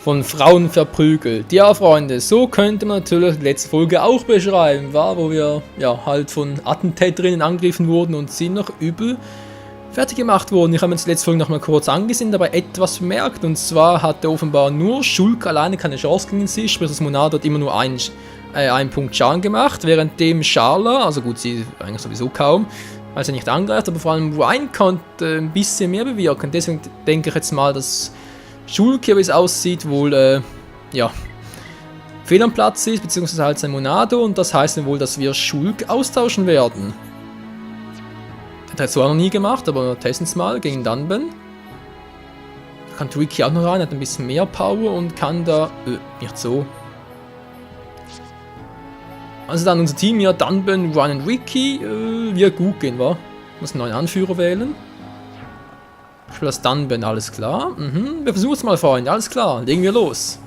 von Frauen verprügelt. Ja, Freunde, so könnte man natürlich die letzte Folge auch beschreiben, wo wir ja halt von Attentäterinnen angegriffen wurden und sie noch übel fertig gemacht wurden. Ich habe mir die letzte Folge nochmal kurz angesehen, dabei etwas bemerkt, und zwar hatte offenbar nur Shulk alleine keine Chance gegen sie, sprich das Monado hat immer nur einen Punkt Schaden gemacht, währenddem Sharla, also gut, sie eigentlich sowieso kaum, weil sie nicht angreift, aber vor allem Ryan konnte ein bisschen mehr bewirken. Deswegen denke ich jetzt mal, dass Shulk hier, wie es aussieht, wohl ja, fehl am Platz ist, beziehungsweise halt sein Monado, und das heißt dann wohl, dass wir Shulk austauschen werden. Hat er zwar noch nie gemacht, aber testen es mal gegen Dunban. Da kann Ricky auch noch rein, hat ein bisschen mehr Power und kann da... nicht so. Also dann unser Team hier, Dunban, Ryan und Ricky, wird gut gehen, wa? Muss einen neuen Anführer wählen. Ich spiele das Dunban, alles klar. Wir versuchen es mal, Freunde, alles klar, legen wir los.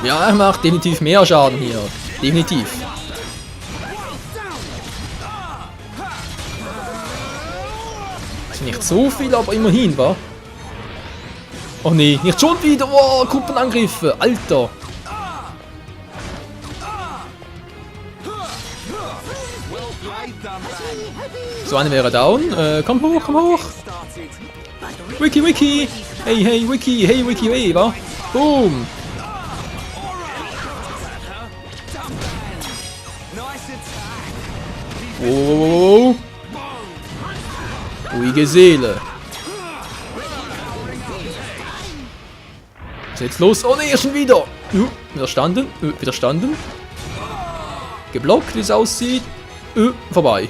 Ja, er macht definitiv mehr Schaden hier. Definitiv. Also nicht so viel, aber immerhin, wa? Oh nee, nicht schon wieder. Oh, Gruppenangriffe. Alter. So, eine wäre down. Komm hoch, komm hoch. Wiki, Wiki. Hey, hey, Wiki. Hey, Wiki, hey, wa? Boom. Oh. Ruhige Seele. Was ist jetzt los? Oh ne, schon wieder. Widerstanden. Widerstanden. Geblockt, wie es aussieht. Vorbei.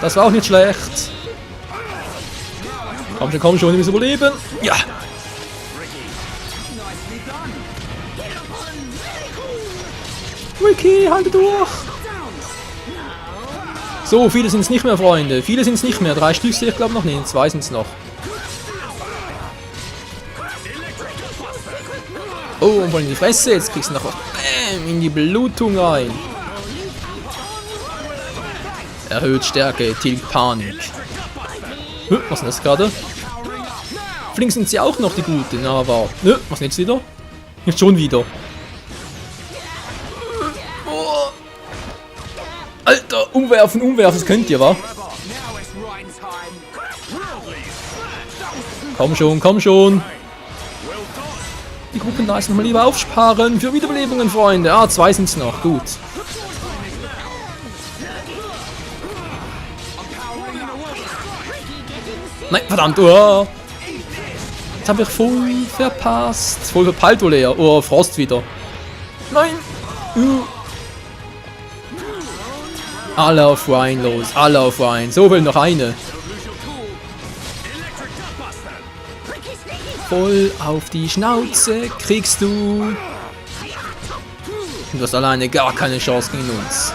Das war auch nicht schlecht. Komm schon, wir müssen überleben. Ja. Ricky, halte durch. So, viele sind es nicht mehr, Freunde. Viele sind es nicht mehr. 3 Stück sehe ich, glaube noch nicht. 2 sind es noch. Oh, und voll in die Fresse. Jetzt kriegst du noch was. Bäm, in die Blutung rein. Erhöht Stärke, tilgt Panik. Was ist denn das gerade? Flink sind sie auch noch, die Guten. Aber, was ist jetzt wieder? Nicht schon wieder. Alter, umwerfen, das könnt ihr, wa? Komm schon. Die Gruppen da ist nochmal lieber aufsparen für Wiederbelebungen, Freunde. 2 sind es noch, gut. Nein, verdammt, oh. Jetzt habe ich voll verpasst. Voll verpeilt, wohl eher. Oh, Frost wieder. Nein. Alle auf Ryan los, alle auf Ryan. So will noch eine. Voll auf die Schnauze kriegst du. Du hast alleine gar keine Chance gegen uns.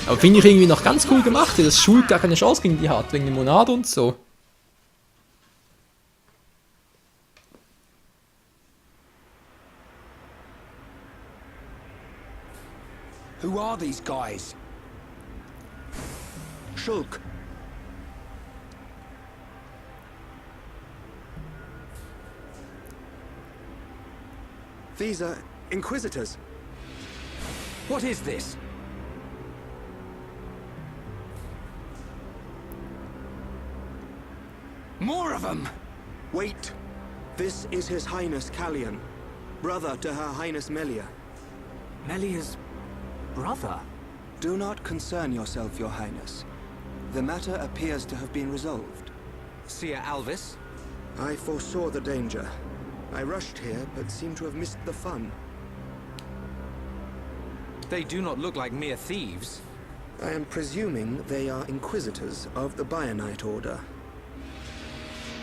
Aber finde ich irgendwie noch ganz cool gemacht, dass Shulk gar keine Chance gegen die hat, wegen dem Monado und so. Who are these guys? Shulk. These are Inquisitors. What is this? More of them! Wait. This is His Highness Callion, brother to Her Highness Melia. Melia's brother? Do not concern yourself, Your Highness. The matter appears to have been resolved. Seer Alvis? I foresaw the danger. I rushed here, but seem to have missed the fun. They do not look like mere thieves. I am presuming they are Inquisitors of the Bionite Order.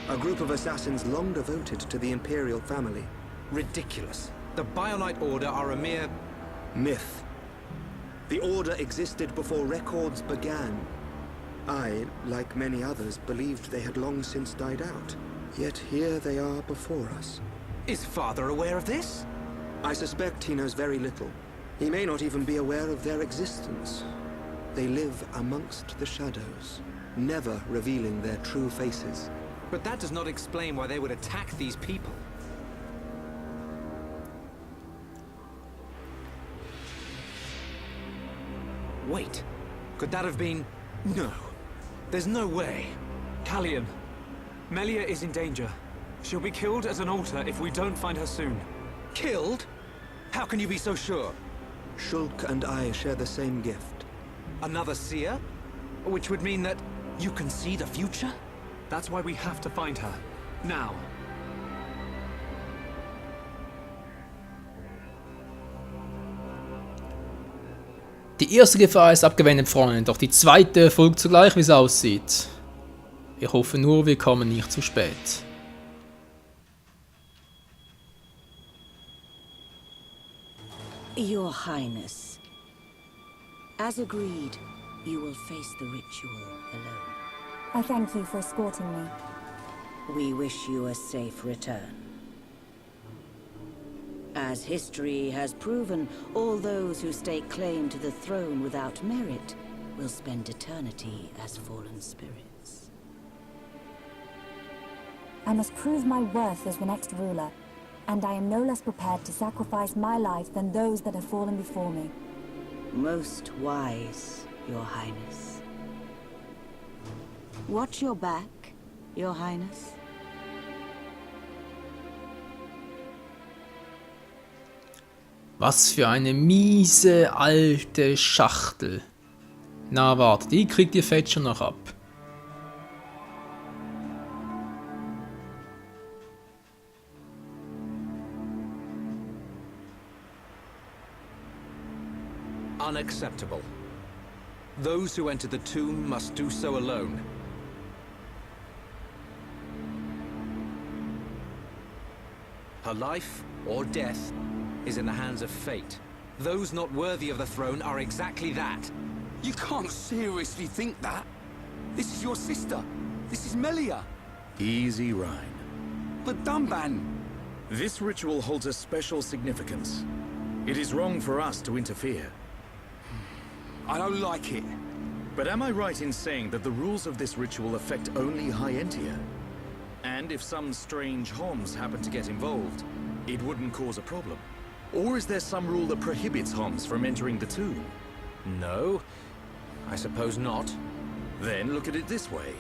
A group of assassins long devoted to the Imperial family. Ridiculous. The Bionite Order are a mere... myth. The Order existed before records began. I, like many others, believed they had long since died out. Yet here they are before us. Is Father aware of this? I suspect he knows very little. He may not even be aware of their existence. They live amongst the shadows, never revealing their true faces. But that does not explain why they would attack these people. Wait, could that have been... No, there's no way. Callian, Melia is in danger. She'll be killed as an altar if we don't find her soon. Killed? How can you be so sure? Shulk and I share the same gift. Another seer? Which would mean that you can see the future? That's why we have to find her. Now. Die erste Gefahr ist abgewendet, Freunde, doch die zweite folgt zugleich, wie es aussieht. Ich hoffe nur, wir kommen nicht zu spät. Your Highness, as agreed, you will face the ritual alone. I thank you for escorting me. We wish you a safe return. As history has proven, all those who stake claim to the throne without merit will spend eternity as fallen spirits. I must prove my worth as the next ruler, and I am no less prepared to sacrifice my life than those that have fallen before me. Most wise, Your Highness. Watch your back, Your Highness. Was für eine miese alte Schachtel. Na warte, die kriegt ihr Fett schon noch ab. Unacceptable. Those who enter the tomb must do so alone. Her life or death is in the hands of fate. Those not worthy of the throne are exactly that. You can't seriously think that. This is your sister. This is Melia. Easy, Rhine. But Dunban... This ritual holds a special significance. It is wrong for us to interfere. I don't like it. But am I right in saying that the rules of this ritual affect only High Entia? And if some strange Homs happen to get involved, it wouldn't cause a problem? Or is there some rule that prohibits Homs from entering the tomb? No, I suppose not. Then look at it this way.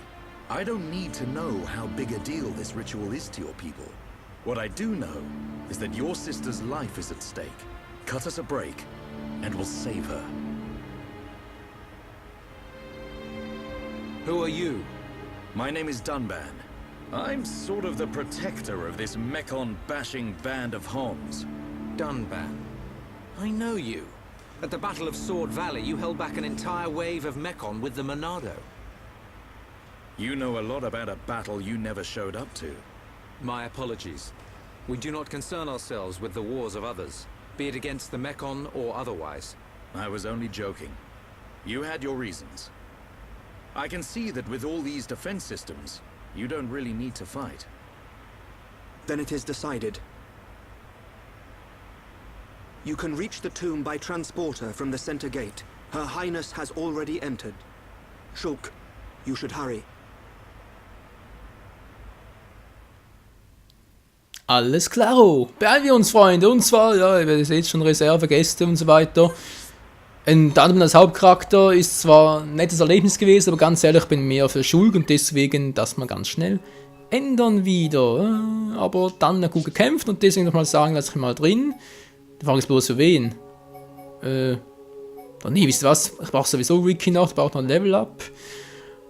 I don't need to know how big a deal this ritual is to your people. What I do know is that your sister's life is at stake. Cut us a break, and we'll save her. Who are you? My name is Dunban. I'm sort of the protector of this Mekon-bashing band of Homs. Dunban. I know you. At the Battle of Sword Valley, you held back an entire wave of Mekon with the Monado. You know a lot about a battle you never showed up to. My apologies. We do not concern ourselves with the wars of others, be it against the Mekon or otherwise. I was only joking. You had your reasons. I can see that with all these defense systems, you don't really need to fight. Then it is decided. You can reach the tomb by transporter from the center gate. Her Highness has already entered. Shulk, you should hurry. Alles klaro. Beeilen wir uns, Freunde. Und zwar, ja, ihr seht schon, Reservegäste und so weiter. Ein Dunban als Hauptcharakter ist zwar ein nettes Erlebnis gewesen, aber ganz ehrlich, ich bin mehr für Shulk und deswegen das mal ganz schnell ändern wieder. Aber dann gut gekämpft und deswegen nochmal sagen, lasse ich mal drin. Die Frage ist bloß für wen. Nee, wisst ihr was? Ich brauche sowieso Ricky noch, ich brauche noch ein Level-Up.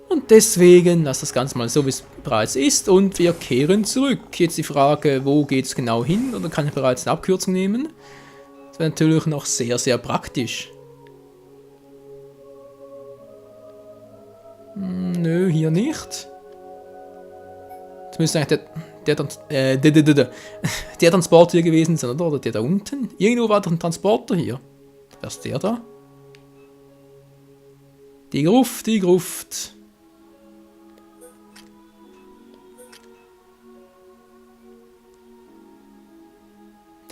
Und deswegen lasse das Ganze mal so, wie es bereits ist und wir kehren zurück. Jetzt die Frage, wo geht es genau hin? Oder kann ich bereits eine Abkürzung nehmen? Das wäre natürlich noch sehr, sehr praktisch. Nö, hier nicht. Jetzt müsste eigentlich der Transporter hier gewesen sein, oder? Oder der da unten? Irgendwo war doch ein Transporter hier. Wer ist der da? Die Gruft, die Gruft.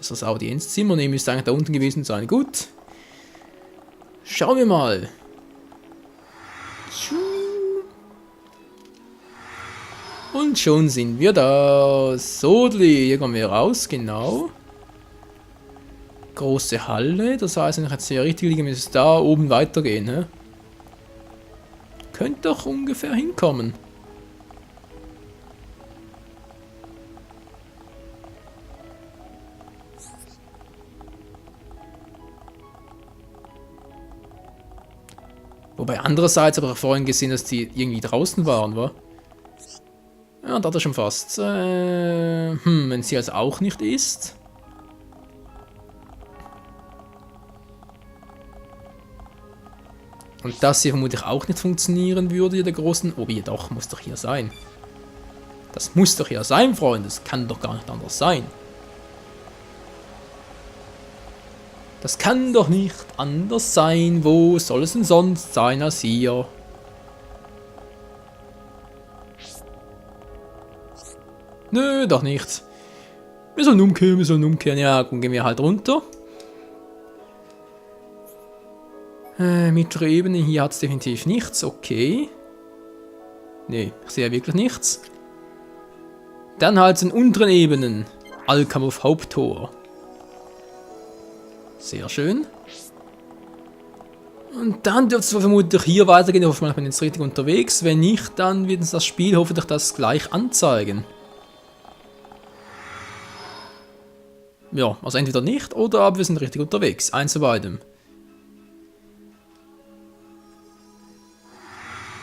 Das ist das Audienzzimmer, ne, müsste eigentlich da unten gewesen sein. Gut. Schauen wir mal. Und schon sind wir da. Sodli, hier kommen wir raus, genau. Große Halle, das heißt, wenn ich jetzt hier richtig liege, müsste es da oben weitergehen. He? Könnte doch ungefähr hinkommen. Wobei andererseits aber vorhin gesehen, dass die irgendwie draußen waren, wa? Ja, da hat er schon fast. Wenn sie also auch nicht ist. Und das hier vermutlich auch nicht funktionieren würde, hier der großen... Oh, hier doch, muss doch hier sein. Das muss doch hier sein, Freunde. Das kann doch gar nicht anders sein. Das kann doch nicht anders sein. Wo soll es denn sonst sein als hier? Nö, doch nicht. Wir sollen umkehren, Ja, dann gehen wir halt runter. Mittlere Ebene, hier hat es definitiv nichts, okay. Nee, ich sehe wirklich nichts. Dann halt in unteren Ebenen. Alkamov Haupttor. Sehr schön. Und dann dürfte es vermutlich hier weitergehen. Ich hoffe mal, ich bin jetzt richtig unterwegs. Wenn nicht, dann wird uns das Spiel hoffentlich das gleich anzeigen. Ja, also entweder nicht oder aber wir sind richtig unterwegs. Eins zu beidem.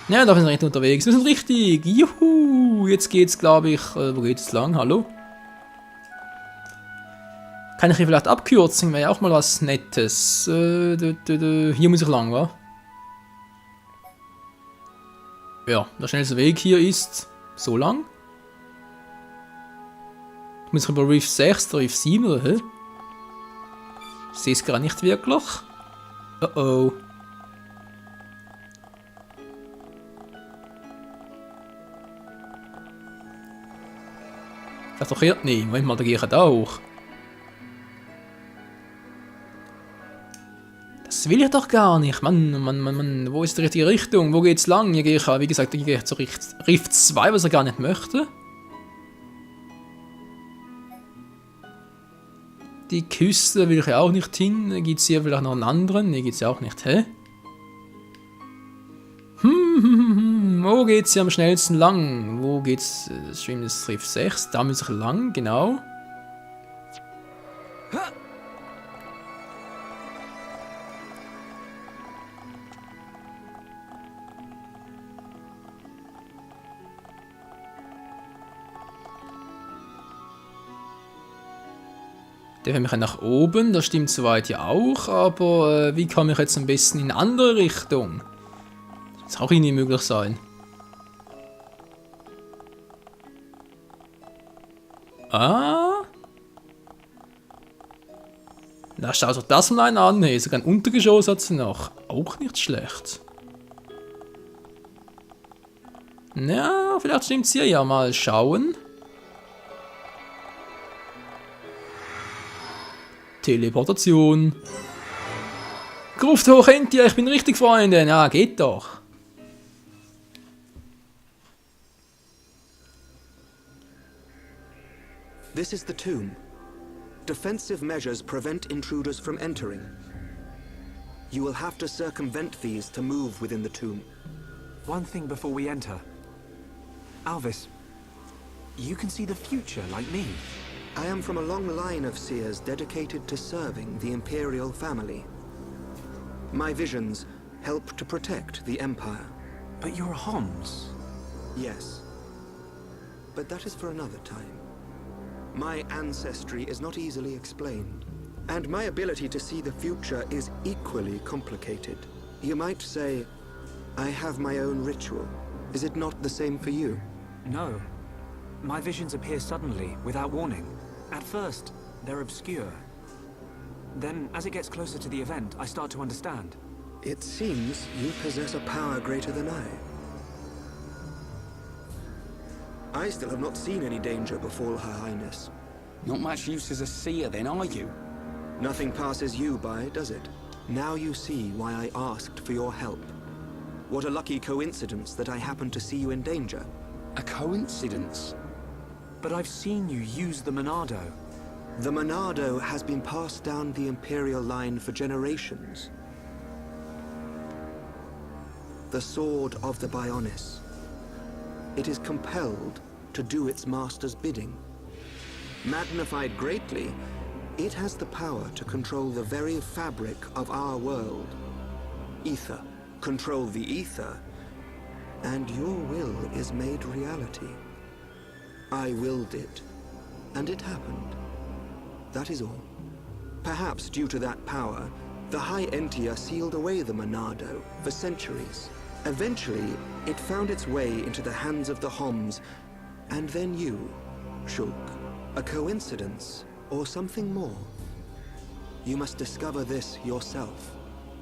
Ja, da sind wir richtig unterwegs. Wir sind richtig. Juhu. Jetzt geht's, glaube ich. Wo geht's lang? Hallo? Kann ich hier vielleicht abkürzen? Wäre ja auch mal was Nettes. Hier muss ich lang, wa? Ja, der schnellste Weg hier ist so lang. Muss ich über Reef 6 oder Reef 7 oder hä? Ich sehe es gerade nicht wirklich. Oh oh. Vielleicht doch hier? Nee, Moment mal, da gehe ich da hoch. Das will ich doch gar nicht. Mann. Wo ist die richtige Richtung? Wo geht's lang? Hier gehe ich, wie gesagt, hier gehe ich zu Rift 2, was ich gar nicht möchte. Die Küste will ich ja auch nicht hin. Gibt es hier vielleicht noch einen anderen? Ne, gibt es ja auch nicht. Hä? Wo geht's hier am schnellsten lang? Wo geht's? Das Stream ist Rift 6. Da muss ich lang, genau. Der will mich nach oben, das stimmt soweit ja auch, aber wie komme ich jetzt am besten in eine andere Richtung? Das muss auch irgendwie möglich sein. Ah? Da schaut doch das mal einen an, hey, sogar ein Untergeschoss hat sie noch. Auch nicht schlecht. Ja, vielleicht stimmt's hier ja mal schauen. Teleportation. Gruft hoch, Entia, ich bin richtig, Freunde. Na, geht doch. This is the tomb. Defensive measures prevent intruders from entering. You will have to circumvent these to move within the tomb. One thing before we enter. Alvis, you can see the future like me. I am from a long line of seers dedicated to serving the Imperial family. My visions help to protect the Empire. But you're a Homs. Yes. But that is for another time. My ancestry is not easily explained, and my ability to see the future is equally complicated. You might say, I have my own ritual. Is it not the same for you? No. My visions appear suddenly, without warning. At first, they're obscure. Then, as it gets closer to the event, I start to understand. It seems you possess a power greater than I still have not seen any danger befall Her Highness. Not much use as a seer then, are you? Nothing passes you by, does it? Now you see why I asked for your help. What a lucky coincidence that I happened to see you in danger. A coincidence? But I've seen you use the Monado. The Monado has been passed down the Imperial line for generations. The sword of the Bionis. It is compelled to do its master's bidding. Magnified greatly, it has the power to control the very fabric of our world. Ether. Control the ether, and your will is made reality. I willed it, and it happened. That is all. Perhaps due to that power, the High Entia sealed away the Monado for centuries. Eventually, it found its way into the hands of the Homs, and then you, Shulk. A coincidence, or something more? You must discover this yourself,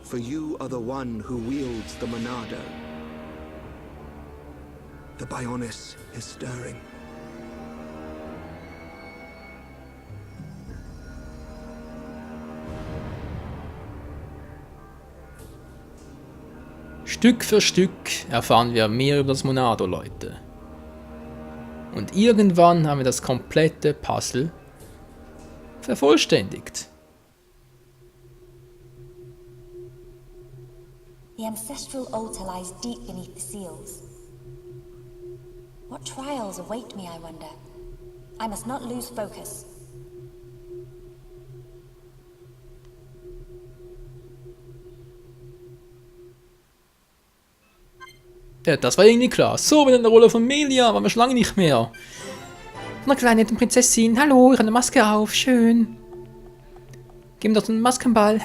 for you are the one who wields the Monado. The Bionis is stirring. Stück für Stück erfahren wir mehr über das Monado, Leute. Und irgendwann haben wir das komplette Puzzle vervollständigt. The ancestral altar lies deep beneath the seals. What trials await me, I wonder? I must not lose focus. Ja, das war irgendwie klar. So, wieder in der Rolle von Melia, waren wir schon lange nicht mehr. Eine kleine nette Prinzessin. Hallo, ihre Maske auf. Schön. Gib mir doch den Maskenball.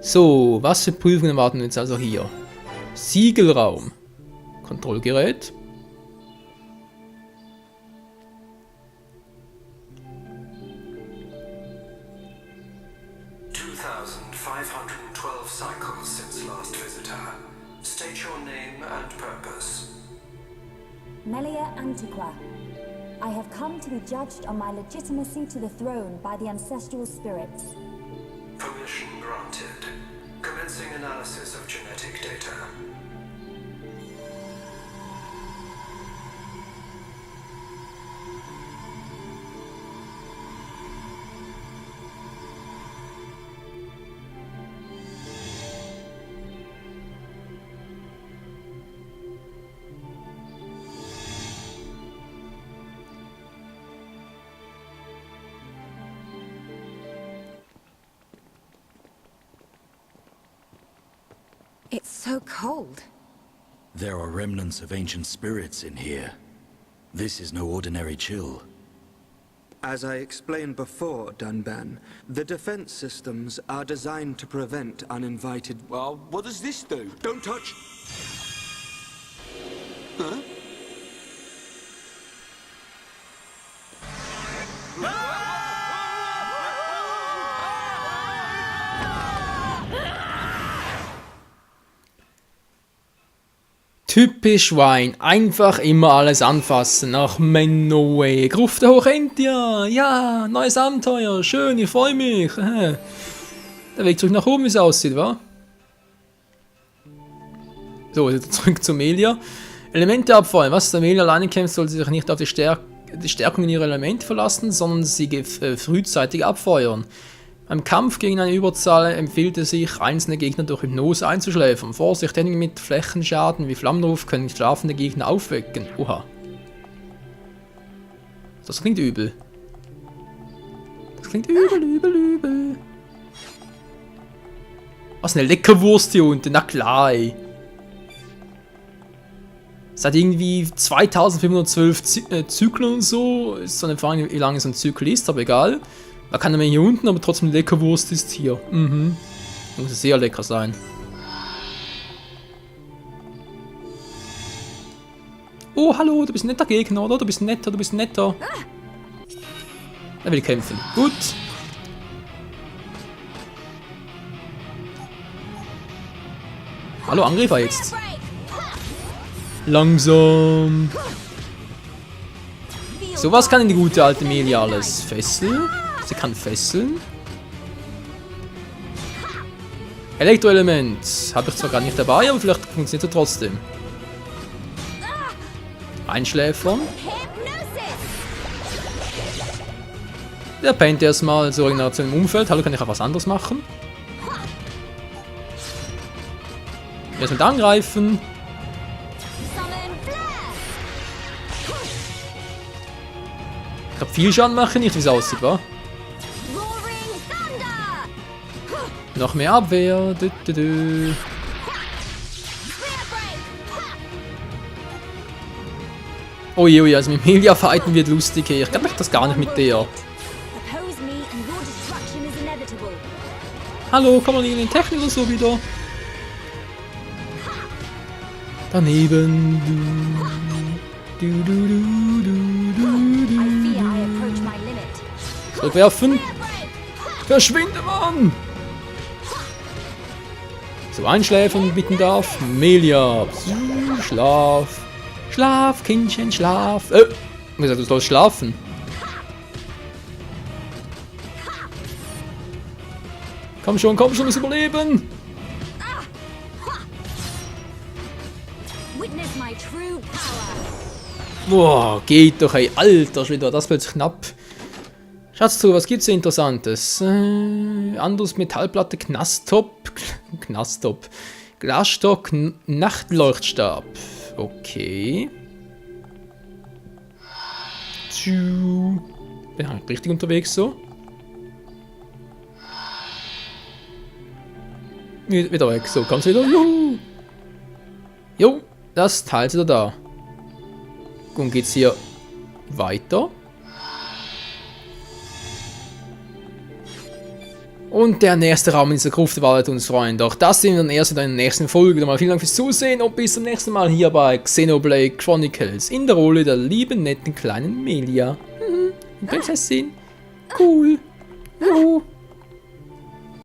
So, was für Prüfungen erwarten wir jetzt also hier? Siegelraum. Kontrollgerät. Cycles since last visitor. State your name and purpose. Melia Antiqua. I have come to be judged on my legitimacy to the throne by the ancestral spirits. Permission granted. Commencing analysis of genetic data. It's so cold. There are remnants of ancient spirits in here. This is no ordinary chill. As I explained before, Dunban, the defense systems are designed to prevent uninvited... Well, what does this do? Don't touch! Huh? Typisch Wine, einfach immer alles anfassen. Ach, man, no way. Gruft der Hochentia, ja, neues Abenteuer, schön, ich freue mich. Der Weg zurück nach oben, wie es aussieht, wa? So, jetzt zurück zu Melia. Elemente abfallen, was? Der Melia alleine kämpft, sollte sich nicht auf die Stärkung in ihre Elemente verlassen, sondern sie frühzeitig abfeuern. Beim Kampf gegen eine Überzahl empfiehlt es sich, einzelne Gegner durch Hypnose einzuschläfern. Vorsicht, denn mit Flächenschaden wie Flammenruf können schlafende Gegner aufwecken. Oha. Das klingt übel. Das klingt übel. Was, eine Leckerwurst hier unten? Na klar, ey. Seit irgendwie 2512 Zyklen und so. Ist so eine Frage, wie lange so ein Zyklus ist, aber egal. Da kann er mir hier unten, aber trotzdem Leckerwurst ist hier. Muss sehr lecker sein. Oh, hallo, du bist ein netter Gegner, oder? Du bist netter. Er will kämpfen. Gut. Hallo, Angreifer jetzt. Sowas kann die gute alte Melia alles. Fesseln. Sie kann fesseln. Elektroelement. Habe ich zwar gar nicht dabei, aber vielleicht funktioniert es trotzdem. Einschläfern. Der pennt erstmal zur Regeneration im Umfeld. Hallo, kann ich auch was anderes machen? Erstmal angreifen. Ich hab viel Schaden machen, nicht wie es aussieht, wa? Noch mehr Abwehr. Ui, ui, also mit Melia fighten wird lustig hier. Ich glaube, ich das gar nicht mit der. Hallo, komm mal in den Technik oder so wieder. Daneben. Zurückwerfen. Verschwinde, Mann! So, einschläfen bitten darf. Melia. Schlaf. Schlaf, Kindchen, schlaf. Wie gesagt, du sollst schlafen. Komm schon, das Überleben. Boah, geht doch, ey. Alter Schwede, das wird knapp. Schatz zu, was gibt's hier Interessantes? Anderes Metallplatte, Knasttop. Glasstock, Nachtleuchtstab. Okay. Bin ich richtig unterwegs so? Wieder weg. So, kommt's wieder. Juhu. Jo, das Teil ist wieder da. Und geht's hier weiter. Und der nächste Raum in dieser Gruft wartet uns, Freunde. Auch das sehen wir dann erst in der nächsten Folge. Mal vielen Dank fürs Zusehen und bis zum nächsten Mal hier bei Xenoblade Chronicles in der Rolle der lieben, netten kleinen Melia. Prinzessin. Cool. Juhu.